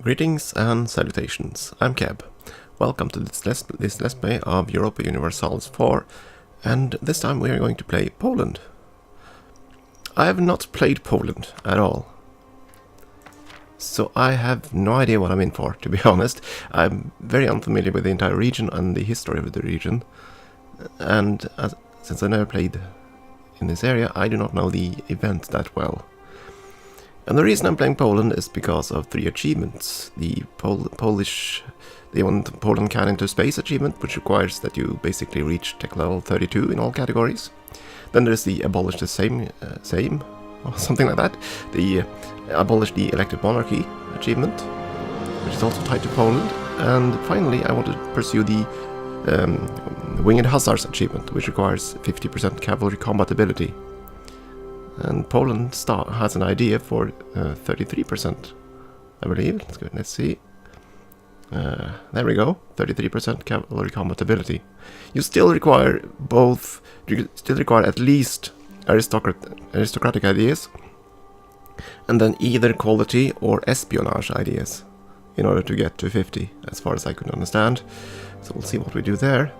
Greetings and salutations, I'm Keb. Welcome to this Let's Play of Europa Universalis 4, and this time we are going to play Poland. I have not played Poland at all, so I have no idea what I'm in for, to be honest. I'm very unfamiliar with the entire region and the history of the region, and since I never played in this area, I do not know the event that well. And the reason I'm playing Poland is because of 3 achievements. The Poland Can into Space achievement, which requires that you basically reach tech level 32 in all categories. Then there's the Abolish the Same, or something like that. The Abolish the Elective Monarchy achievement, which is also tied to Poland. And finally, I want to pursue the Winged Hussars achievement, which requires 50% cavalry combatability. And Poland has an idea for 33%, I believe. Let's see. There we go, 33% cavalry combatability. You still require at least aristocratic ideas, and then either quality or espionage ideas in order to get to 50, as far as I could understand. So we'll see what we do there.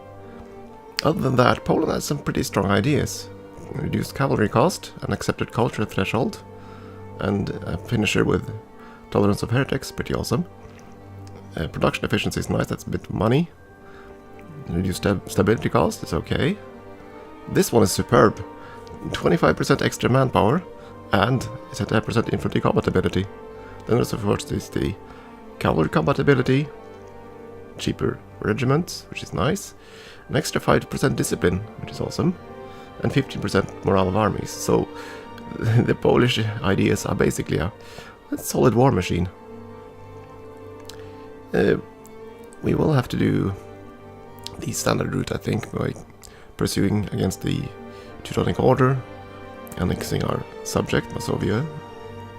Other than that, Poland has some pretty strong ideas. Reduced cavalry cost, an accepted culture threshold, and a finisher with tolerance of heretics, pretty awesome. Production efficiency is nice, that's a bit of money. Reduced stability cost is okay. This one is superb. 25% extra manpower, and it's at 10% infantry combatability. Then there's of course the cavalry combatability, cheaper regiments, which is nice, an extra 5% discipline, which is awesome, and 15% morale of armies. So the Polish ideas are basically a solid war machine. We will have to do the standard route, I think, by pursuing against the Teutonic Order, annexing our subject, Masovia,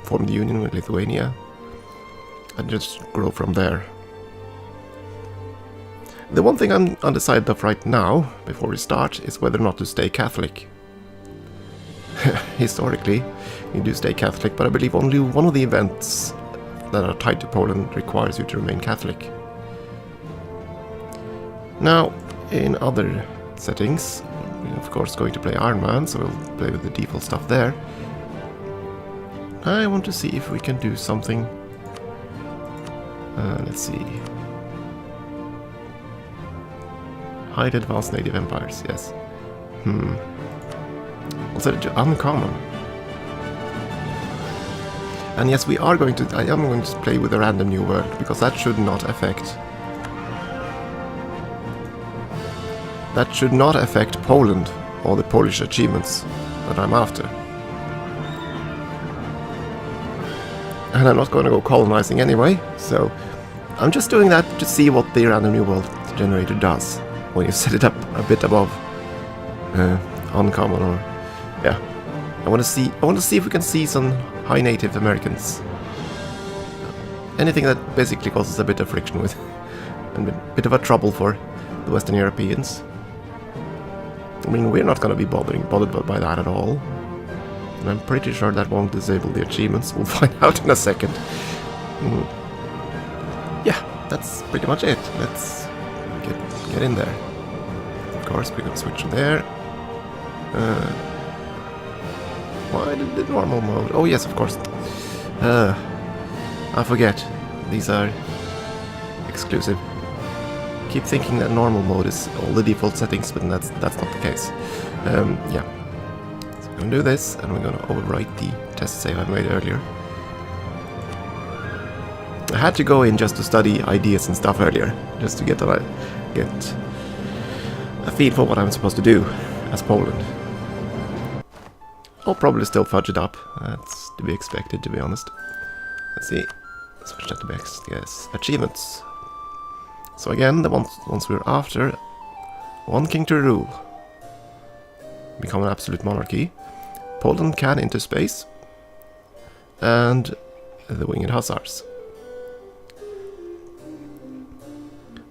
form the union with Lithuania, and just grow from there. The one thing I'm undecided of right now, before we start, is whether or not to stay Catholic. Historically, you do stay Catholic, but I believe only one of the events that are tied to Poland requires you to remain Catholic. Now, in other settings, we're of course going to play Iron Man, so we'll play with the default stuff there. I want to see if we can do something. Let's see. Hide advanced native empires, yes. I'll set it to uncommon. And yes, I am going to play with a random new world, because that should not affect Poland or the Polish achievements that I'm after. And I'm not going to go colonizing anyway, so I'm just doing that to see what the random new world generator does when you set it up a bit above uncommon, or yeah. I want to see if we can see some high Native Americans. Anything that basically causes a bit of friction with, and a bit of a trouble for the Western Europeans. I mean, we're not going to be bothered by that at all. And I'm pretty sure that won't disable the achievements. We'll find out in a second. Yeah, that's pretty much it. Let's get in there. Of course, we're going to switch there. Why did the normal mode? Oh yes, of course. I forget. These are exclusive. Keep thinking that normal mode is all the default settings, but that's not the case. Yeah. So we're gonna do this, and we're gonna overwrite the test save I made earlier. I had to go in just to study ideas and stuff earlier, just to get a feel for what I'm supposed to do as Poland. I'll probably still fudge it up. That's to be expected, to be honest. Let's see. Switch that to next. Yes. Achievements. So again, the ones we're after. One king to rule. Become an absolute monarchy. Poland Can into Space. And the Winged Hussars.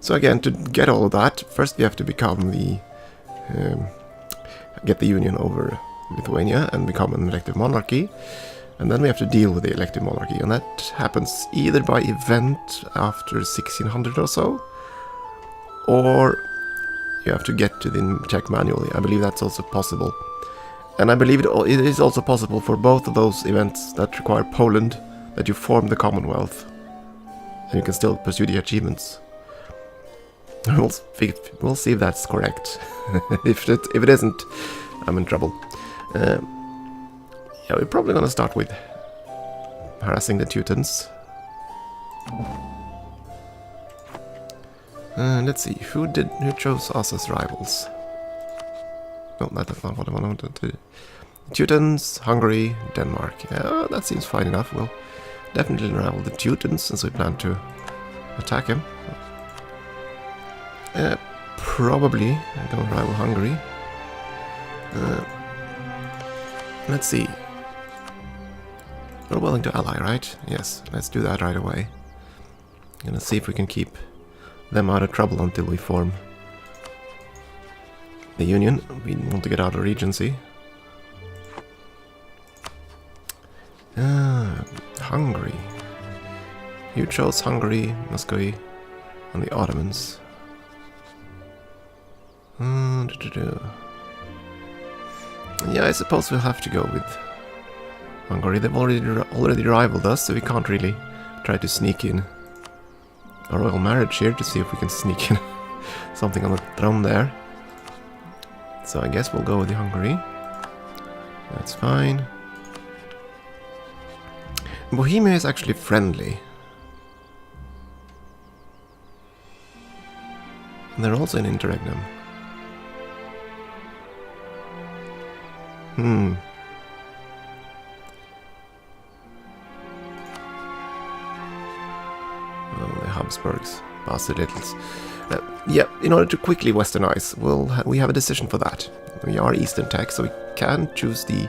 So again, to get all of that, first we have to become get the union over Lithuania and become an elective monarchy, And then we have to deal with the Elective Monarchy, and that happens either by event after 1600 or so, or you have to get to the check manually. I believe that's also possible. And I believe it is also possible for both of those events that require Poland that you form the Commonwealth. And you can still pursue the achievements. We'll see if that's correct. If it isn't, I'm in trouble. Yeah, we're probably gonna start with harassing the Teutons. Let's see, who chose us as rivals? No, that's not what I wanted to do. Teutons, Hungary, Denmark. Yeah, that seems fine enough. We'll definitely rival the Teutons since we plan to attack him. Probably gonna rival Hungary. Let's see. We're willing to ally, right? Yes, let's do that right away. Gonna see if we can keep them out of trouble until we form the Union. We want to get out of Regency. Hungary. You chose Hungary, Muscovy, and the Ottomans. Yeah, I suppose we'll have to go with Hungary. They've already rivaled us, so we can't really try to sneak in a royal marriage here to see if we can sneak in something on the throne there. So I guess we'll go with the Hungary. That's fine. Bohemia is actually friendly. And they're also in interregnum. Oh, the Habsburgs. Bastard littles. Yeah, in order to quickly westernize, we have a decision for that. We are Eastern Tech, so we can choose the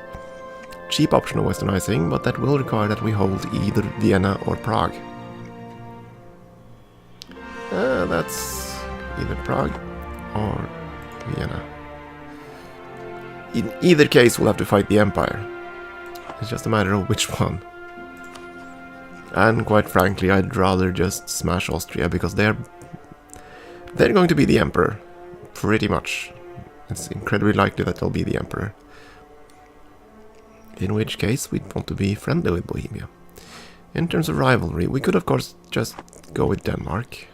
cheap option of westernizing, but that will require that we hold either Vienna or Prague. That's either Prague or Vienna. In either case, we'll have to fight the Empire. It's just a matter of which one. And quite frankly, I'd rather just smash Austria, because they're going to be the Emperor. Pretty much. It's incredibly likely that they'll be the Emperor. In which case, we'd want to be friendly with Bohemia. In terms of rivalry, we could of course just go with Denmark.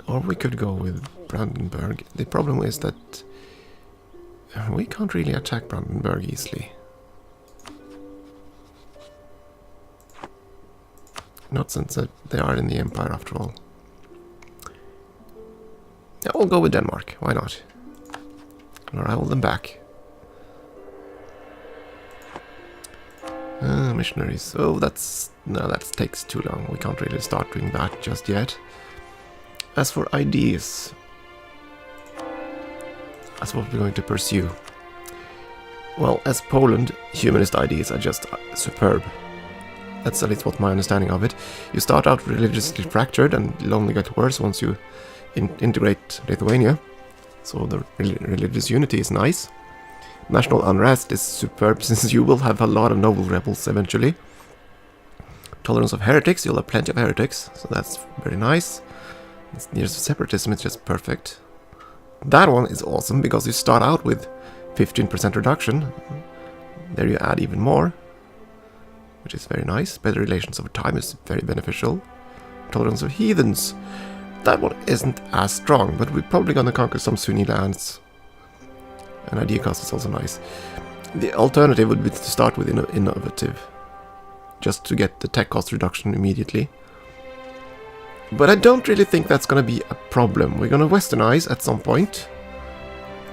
Or we could go with Brandenburg. The problem is that we can't really attack Brandenburg easily. Not since they are in the Empire after all. Yeah, we'll go with Denmark. Why not? Or rival them back. Missionaries. Oh, no, that takes too long. We can't really start doing that just yet. As for ideas, that's what we're going to pursue. Well, as Poland, humanist ideas are just superb. That's at least what my understanding of it. You start out religiously fractured and it'll only get worse once you integrate Lithuania. So the religious unity is nice. National unrest is superb, since you will have a lot of noble rebels eventually. Tolerance of heretics, you'll have plenty of heretics, so that's very nice. Years of separatism is just perfect. That one is awesome, because you start out with 15% reduction. There you add even more, which is very nice. Better relations over time is very beneficial. Tolerance of heathens. That one isn't as strong, but we're probably gonna conquer some Sunni lands. And idea cost is also nice. The alternative would be to start with innovative, just to get the tech cost reduction immediately. But I don't really think that's gonna be a problem. We're gonna westernize at some point,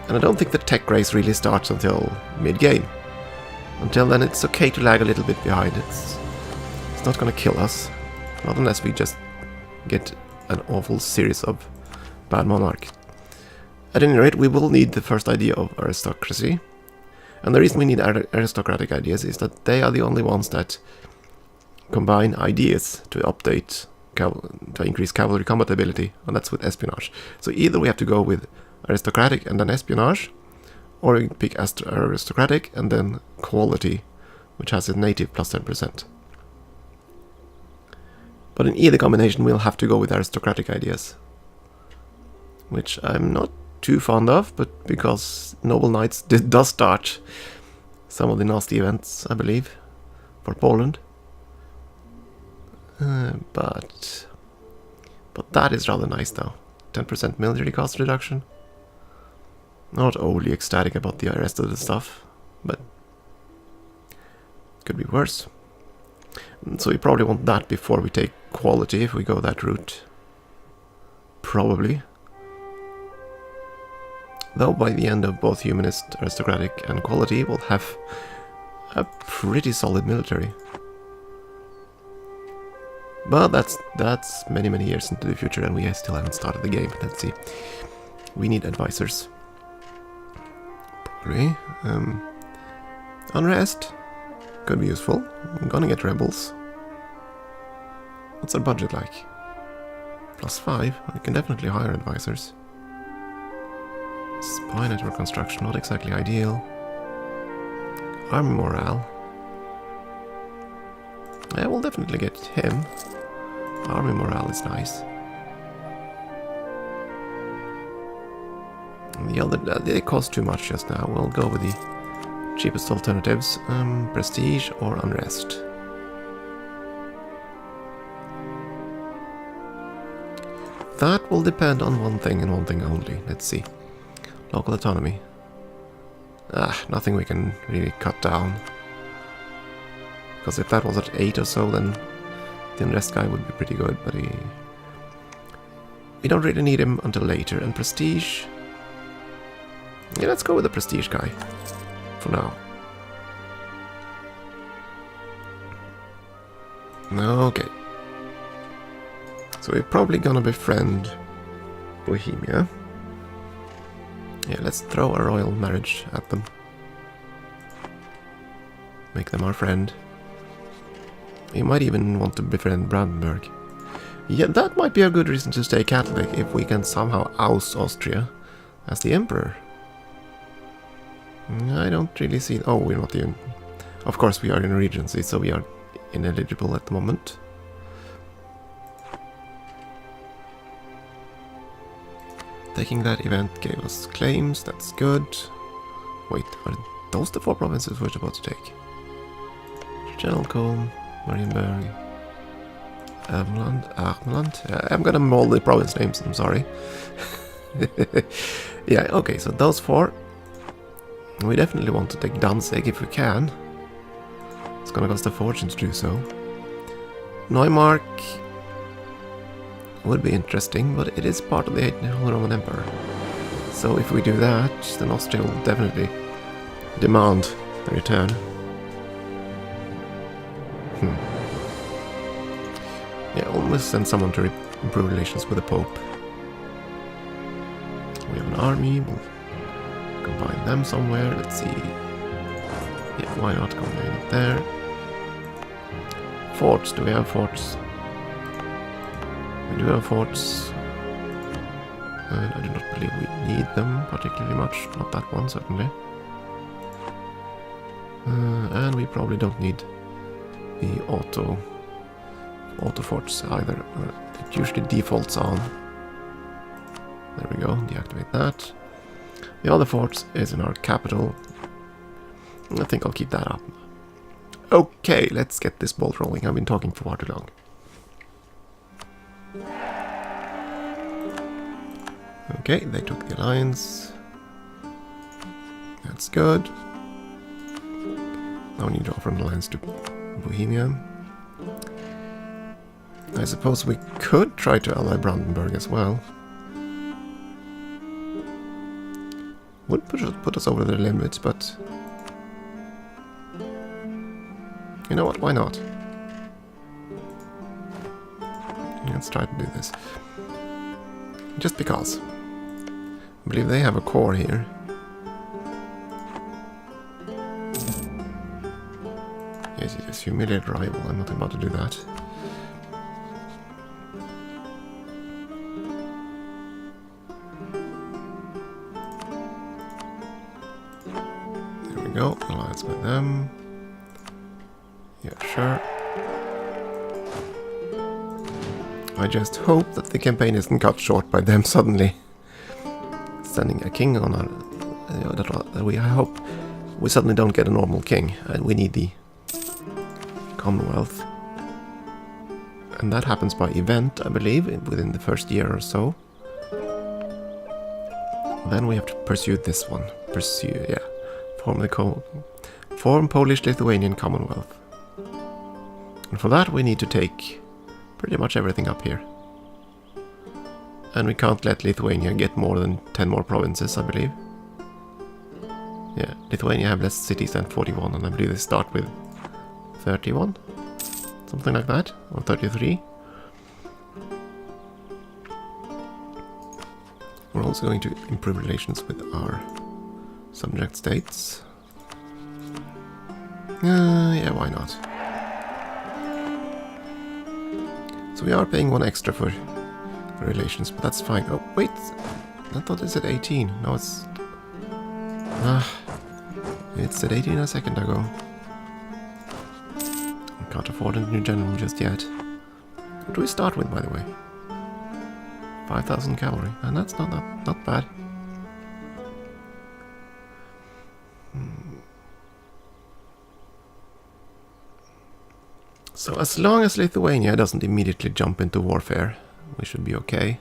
and I don't think the tech race really starts until mid-game. Until then, it's okay to lag a little bit behind. It's not gonna kill us, not unless we just get an awful series of bad monarch. At any rate, we will need the first idea of aristocracy. And the reason we need aristocratic ideas is that they are the only ones that combine ideas to update, to increase cavalry combat ability, and that's with espionage. So either we have to go with aristocratic and then espionage, or you can pick aristocratic and then quality, which has a native plus 10%. But in either combination we'll have to go with aristocratic ideas, which I'm not too fond of, but because Noble Knights does start some of the nasty events, I believe, for Poland. But that is rather nice though. 10% military cost reduction. Not overly ecstatic about the rest of the stuff, but could be worse. So we probably want that before we take quality if we go that route. Probably. Though by the end of both humanist, aristocratic and quality we'll have a pretty solid military. But that's many years into the future and we still haven't started the game. Let's see. We need advisors. Probably. Unrest. Could be useful. I'm gonna get rebels. What's our budget like? +5. I can definitely hire advisors. Spy network construction, not exactly ideal. Army morale. I will definitely get him. Army morale is nice. And the other, they cost too much just now. We'll go with the cheapest alternatives. Prestige or unrest. That will depend on one thing and one thing only. Let's see. Local autonomy. Nothing we can really cut down. Because if that was at 8 or so, then the unrest guy would be pretty good, but we don't really need him until later. And prestige... Yeah, let's go with the prestige guy. For now. Okay. So we're probably gonna befriend Bohemia. Yeah, let's throw a royal marriage at them. Make them our friend. We might even want to befriend Brandenburg. Yeah, that might be a good reason to stay Catholic if we can somehow oust Austria as the emperor. I don't really see... Oh, we're not even... Of course we are in a regency, so we are ineligible at the moment. Taking that event gave us claims, that's good. Wait, are those the 4 provinces we're about to take? Generalcombe, Marienburg, Armland. I'm gonna maul the province names, I'm sorry. Yeah, okay, so those 4. We definitely want to take Danzig if we can. It's gonna cost a fortune to do so. Neumark would be interesting, but it is part of the Holy Roman Empire. So if we do that, then Austria will definitely demand a return. Yeah, almost send someone to improve relations with the Pope. We have an army, we'll combine them somewhere, let's see. Yeah, why not combine it there? Forts, do we have forts? We do have forts. And I do not believe we need them particularly much, not that one certainly. And we probably don't need the auto forts either. It usually defaults on. There we go, deactivate that. The other forts is in our capital. I think I'll keep that up. Okay, let's get this ball rolling. I've been talking for far too long. Okay, they took the alliance. That's good. Now we need to offer an alliance to Bohemia. I suppose we could try to ally Brandenburg as well. Would put us over the limit, but... You know what, why not? Let's try to do this. Just because. I believe they have a core here. Yes, yes, humiliate rival. I'm not about to do that. go. Alliance with them. Yeah, sure. I just hope that the campaign isn't cut short by them suddenly sending a king on our... I hope we suddenly don't get a normal king, and we need the Commonwealth. And that happens by event, I believe, within the first year or so. Then we have to pursue this one. Form Polish-Lithuanian Commonwealth. And for that we need to take pretty much everything up here. And we can't let Lithuania get more than 10 more provinces, I believe. Yeah, Lithuania have less cities than 41, and I believe they start with 31? Something like that, or 33. We're also going to improve relations with our subject states. Yeah, why not? So we are paying one extra for relations, but that's fine. Oh, wait! I thought it said 18. No, it's... it said 18 a second ago. I can't afford a new general just yet. What do we start with, by the way? 5,000 cavalry, and that's not bad. So as long as Lithuania doesn't immediately jump into warfare, we should be okay.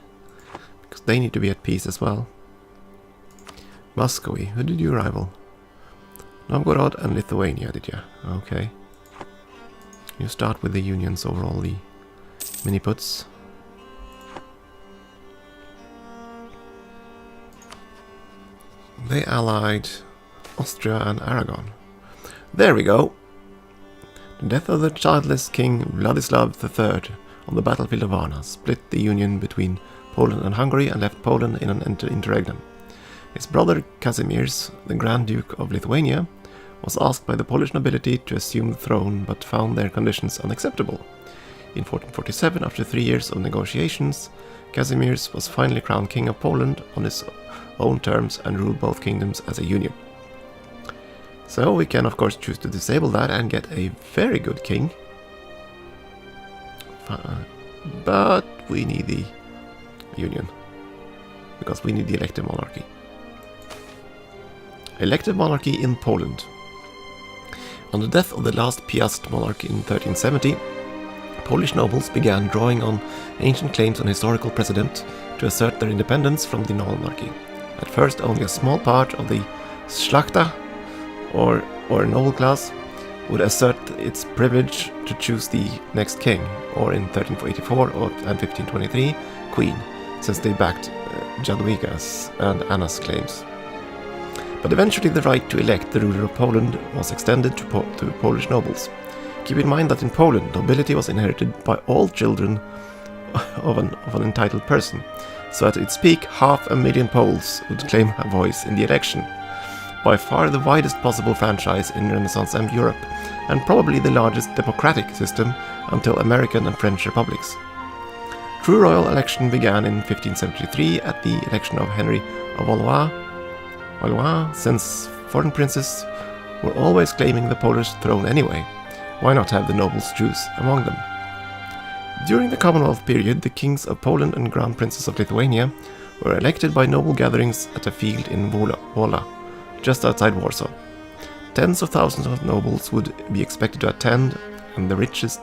Because they need to be at peace as well. Muscovy, who did you rival? Novgorod and Lithuania, did you? Okay. You start with the unions over all the mini-puts. They allied Austria and Aragon. There we go! The death of the childless King Vladislav III on the battlefield of Varna split the union between Poland and Hungary and left Poland in an interregnum. His brother Kazimierz, the Grand Duke of Lithuania, was asked by the Polish nobility to assume the throne but found their conditions unacceptable. In 1447, after 3 years of negotiations, Kazimierz was finally crowned King of Poland on his own terms and ruled both kingdoms as a union. So we can of course choose to disable that and get a very good king. But we need the union, because we need the Elective Monarchy. Elective Monarchy in Poland. On the death of the last Piast monarch in 1370, Polish nobles began drawing on ancient claims on historical precedent to assert their independence from the monarchy. At first only a small part of the Szlachta, or noble class, would assert its privilege to choose the next king, or in 1384 and 1523, queen, since they backed Jadwiga's and Anna's claims. But eventually the right to elect the ruler of Poland was extended to Polish nobles. Keep in mind that in Poland, nobility was inherited by all children of an entitled person, so at its peak 500,000 Poles would claim a voice in the election. By far the widest possible franchise in Renaissance Europe, and probably the largest democratic system until American and French republics. True royal election began in 1573 at the election of Henry of Valois, since foreign princes were always claiming the Polish throne anyway. Why not have the nobles choose among them? During the Commonwealth period, the kings of Poland and Grand Princes of Lithuania were elected by noble gatherings at a field in Wola, just outside Warsaw. Tens of thousands of nobles would be expected to attend, and the richest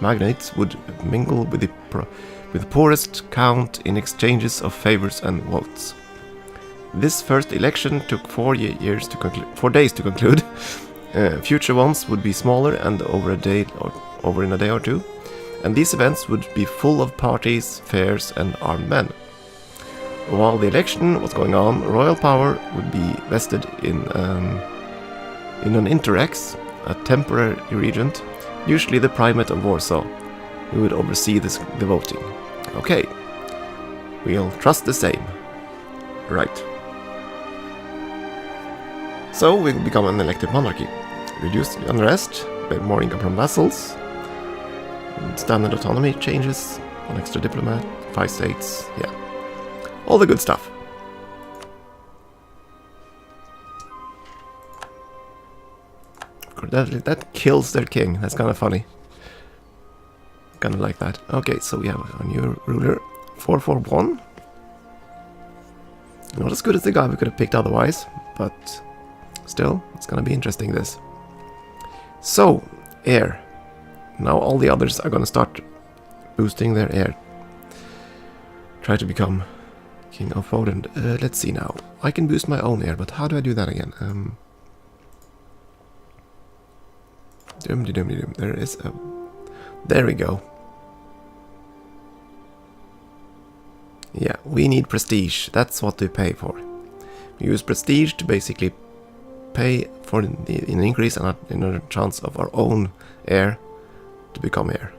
magnates would mingle with the poorest count in exchanges of favors and votes. This first election took 4 days to conclude. Future ones would be smaller and over in a day or two, and these events would be full of parties, fairs, and armed men. While the election was going on, royal power would be vested in an interrex, a temporary regent, usually the primate of Warsaw, who would oversee the voting. Okay, we'll trust the same. Right. So we'll become an elective monarchy. Reduce unrest, more income from vassals, standard autonomy changes, one extra diplomat, 5 states, yeah. All the good stuff. That kills their king. That's kind of funny. Kind of like that. Okay, so we have a new ruler. 441. Not as good as the guy we could have picked otherwise, but still, it's gonna be interesting this. So, heir. Now all the others are gonna start boosting their heir. Try to become King of Poland. Let's see now. I can boost my own heir, but how do I do that again? There is a... There we go. Yeah, we need prestige. That's what we pay for. We use prestige to basically pay for an increase in a chance of our own heir to become heir.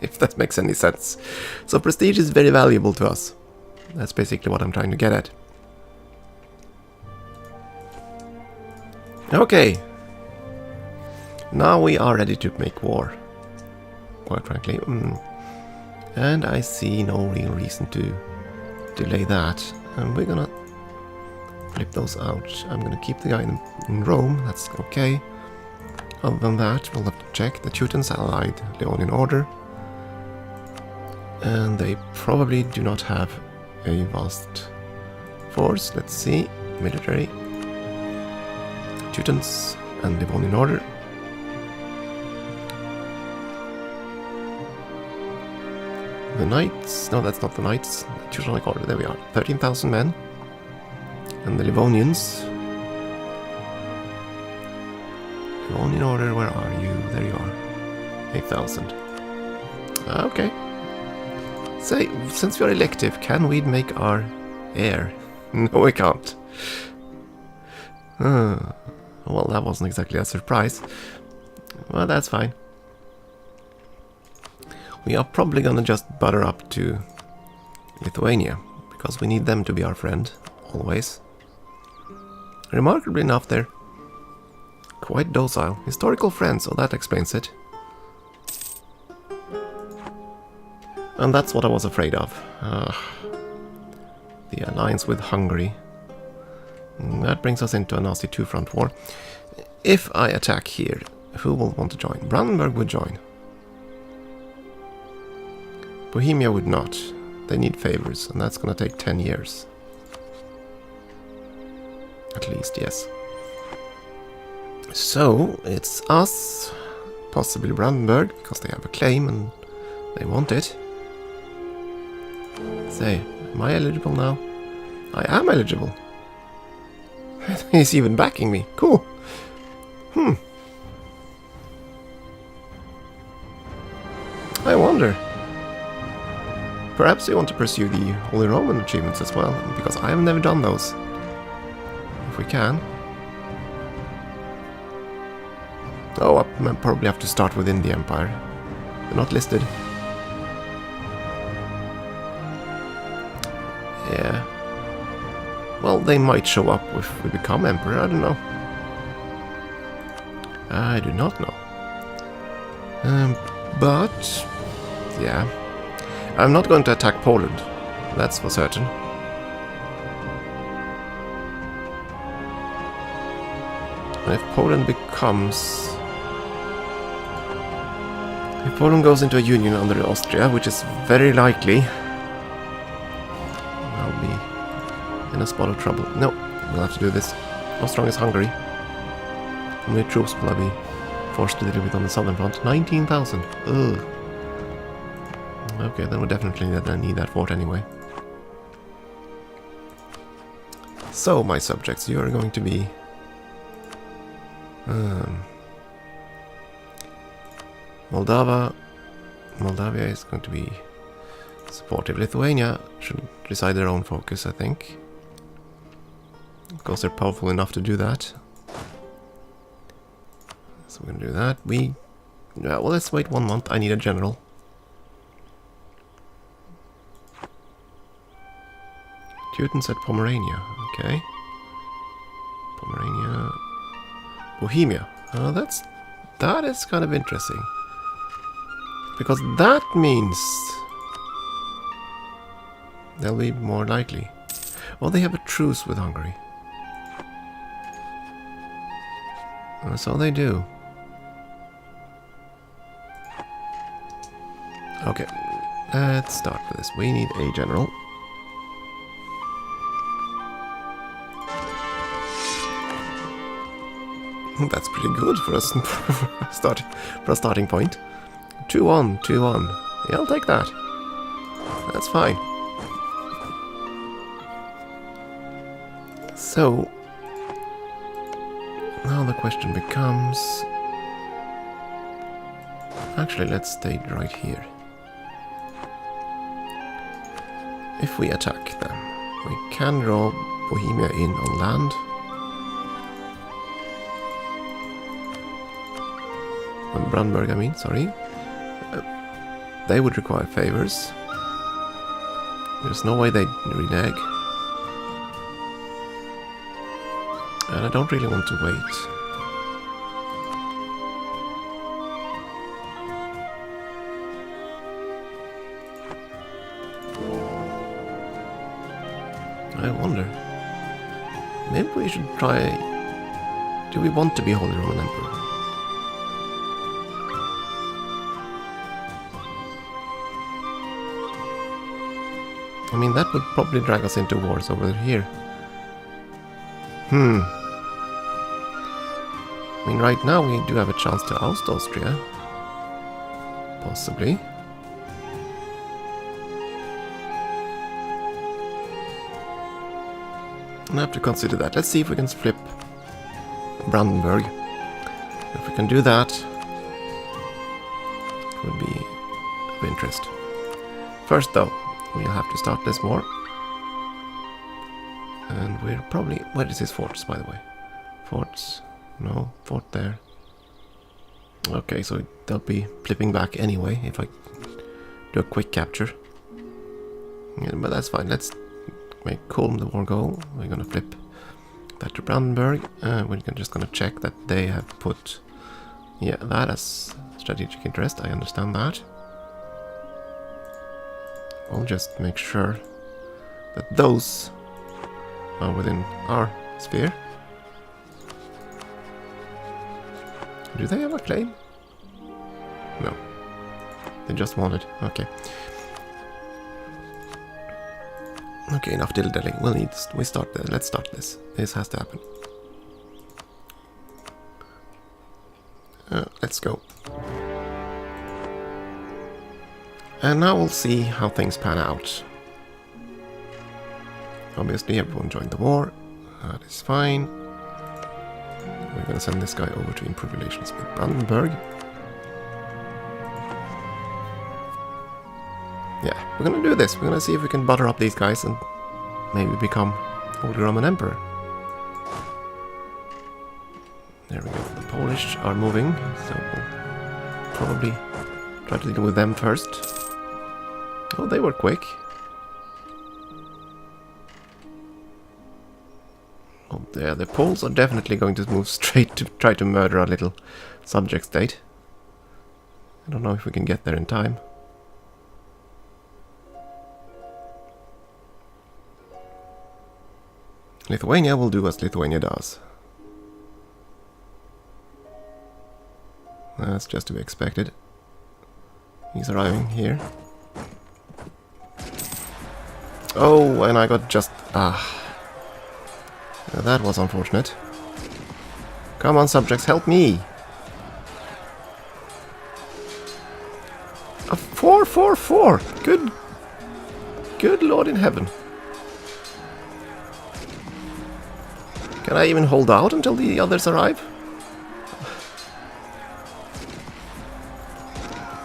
If that makes any sense. So prestige is very valuable to us. That's basically what I'm trying to get at. Okay. Now we are ready to make war. Quite frankly. And I see no real reason to delay that. And we're gonna flip those out. I'm gonna keep the guy in Rome. That's okay. Other than that, we'll have to check. The Teutons allied Leonian Order. And they probably do not have a vast force. Let's see. Military. Teutons and Livonian Order. The Knights. No, that's not the Knights. Teutonic Order. There we are. 13,000 men. And the Livonians. Livonian Order, where are you? There you are. 8,000. Okay. Say, since we are elective, can we make our heir? No, we can't. Well, that wasn't exactly a surprise. Well, that's fine. We are probably gonna just butter up to Lithuania, because we need them to be our friend, always. Remarkably enough, they're quite docile. Historical friends, so that explains it. And that's what I was afraid of. The alliance with Hungary. That brings us into a nasty two-front war. If I attack here, who will want to join? Brandenburg would join. Bohemia would not. They need favors, and that's going to take 10 years. At least, yes. So, it's us, possibly Brandenburg, because they have a claim and they want it. Say, am I eligible now? I am eligible. He's even backing me. Cool. I wonder. Perhaps we want to pursue the Holy Roman achievements as well, because I have never done those. If we can. Oh, I probably have to start within the Empire. They're not listed. Yeah. Well, they might show up if we become Emperor, I don't know. I do not know. But, yeah. I'm not going to attack Poland. That's for certain. And if Poland becomes... If Poland goes into a union under Austria, which is very likely, I'll be in a spot of trouble. No, we'll have to do this. How strong is Hungary? How many troops will I be forced to deal with on the southern front? 19,000. Ugh. Okay, then we'll definitely need that fort anyway. So, my subjects, you are going to be... Moldavia is going to be supportive. Lithuania should decide their own focus, I think. Because they're powerful enough to do that. So we're going to do that. Yeah, well, let's wait 1 month. I need a general. Teutons at Pomerania. Okay. Pomerania. Bohemia. That is kind of interesting. Because that means they'll be more likely. Well, they have a truce with Hungary. So they do. Okay, let's start with this. We need a general. That's pretty good for us for a starting point. 2-1, 2-1. Yeah, I'll take that. That's fine. So now the question becomes... Actually, let's stay right here. If we attack them, we can draw Bohemia in on land. Brandenburg, I mean, sorry. They would require favors. There's no way they'd renege. And I don't really want to wait. I wonder. Maybe we should try... Do we want to be Holy Roman Emperor? I mean, that would probably drag us into wars over here. I mean, right now we do have a chance to oust Austria. Possibly. I have to consider that. Let's see if we can flip Brandenburg. If we can do that, it would be of interest. First, though, we'll have to start this war. And we're probably... Where is his forts, by the way? Forts... No, fort there. Okay, so they'll be flipping back anyway if I do a quick capture. Yeah, but that's fine. Let's make Kulm the war go. We're gonna flip that to Brandenburg. We're just gonna check that they have put... Yeah, that as strategic interest. I understand that. I'll just make sure that those are within our sphere. Do they have a claim? No. They just want it. Okay. Okay, enough dilly-dallying. We start there. Let's start this. This has to happen. Let's go. And now we'll see how things pan out. Obviously, everyone joined the war. That is fine. We're gonna send this guy over to improve relations with Brandenburg. Yeah, we're gonna do this. We're gonna see if we can butter up these guys and maybe become Holy Roman Emperor. There we go. The Polish are moving, so we'll probably try to deal with them first. Oh, they were quick. Oh, yeah, the Poles are definitely going to move straight to try to murder our little subject state. I don't know if we can get there in time. Lithuania will do as Lithuania does. That's just to be expected. He's arriving here. Oh, and I got just... that was unfortunate. Come on, subjects, help me! A 444! Good Lord in heaven. Can I even hold out until the others arrive?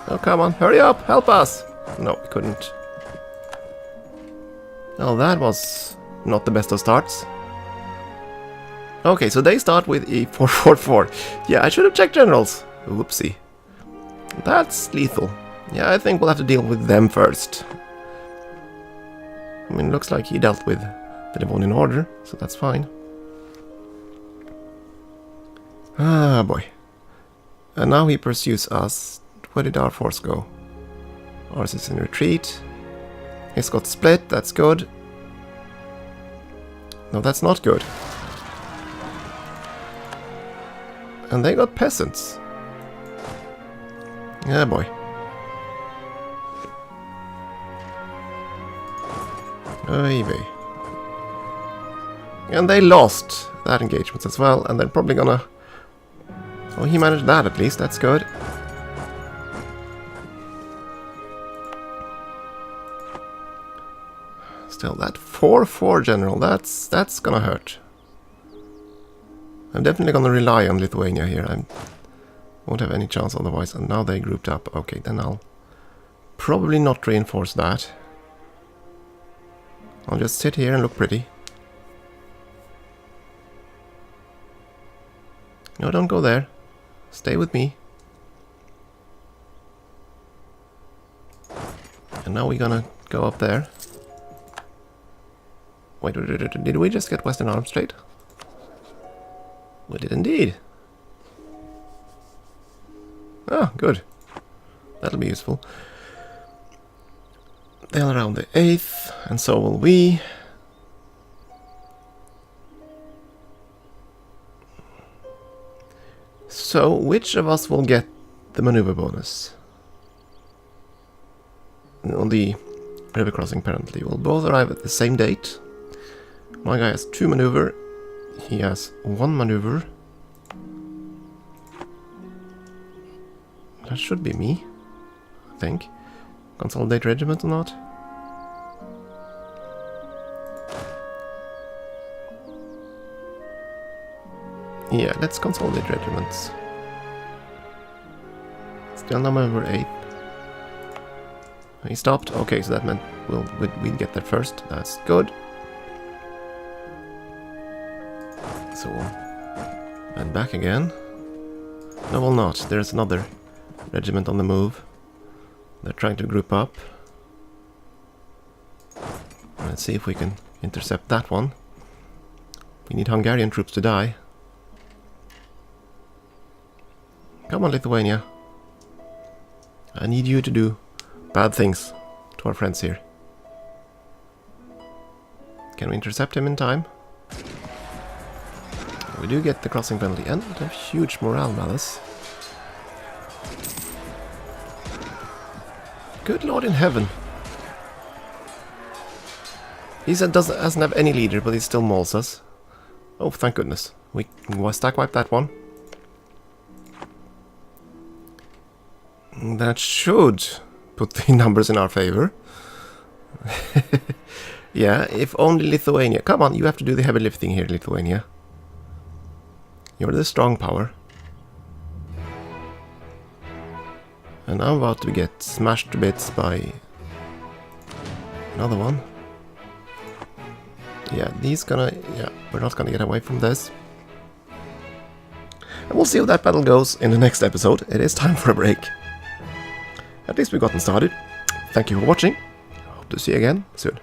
Oh, come on, hurry up, help us! No, we couldn't. Well, that was not the best of starts. Okay, so they start with a 444. Yeah, I should have checked generals. Whoopsie. That's lethal. Yeah, I think we'll have to deal with them first. I mean, it looks like he dealt with the Livonian Order, so that's fine. Ah, boy. And now he pursues us. Where did our force go? Ours is in retreat. He's got split, that's good. No, that's not good. And they got peasants. Yeah, boy. Oy vey. And they lost that engagement as well, and they're probably gonna... Oh, he managed that at least, that's good. Still, that 4-4 general, that's gonna hurt. I'm definitely gonna rely on Lithuania here. I won't have any chance otherwise, and now they grouped up. Okay, then I'll probably not reinforce that. I'll just sit here and look pretty. No, don't go there. Stay with me. And now we're gonna go up there. Wait, did we just get Western Arms Trade? We did indeed. Ah, good. That'll be useful. They'll around the 8th, and so will we. So, which of us will get the maneuver bonus? On the river crossing, apparently. We'll both arrive at the same date. My guy has 2 maneuver. He has 1 maneuver. That should be me, I think. Consolidate regiment or not? Yeah, let's consolidate regiments. Still November 8th. He stopped. Okay, so that meant we'd get there first. That's good. So and back again. No, we'll not. There's another regiment on the move. They're trying to group up. Let's see if we can intercept that one. We need Hungarian troops to die. Come on, Lithuania. I need you to do bad things to our friends here. Can we intercept him in time? We do get the crossing penalty and a huge morale malus. Good Lord in heaven. He doesn't have any leader, but he still mauls us. Oh, thank goodness. We stack wipe that one. That should put the numbers in our favor. Yeah, if only Lithuania... Come on, you have to do the heavy lifting here, Lithuania. You're the strong power. And I'm about to get smashed to bits by... another one. Yeah, we're not gonna get away from this. And we'll see how that battle goes in the next episode. It is time for a break. At least we've gotten started. Thank you for watching. Hope to see you again soon.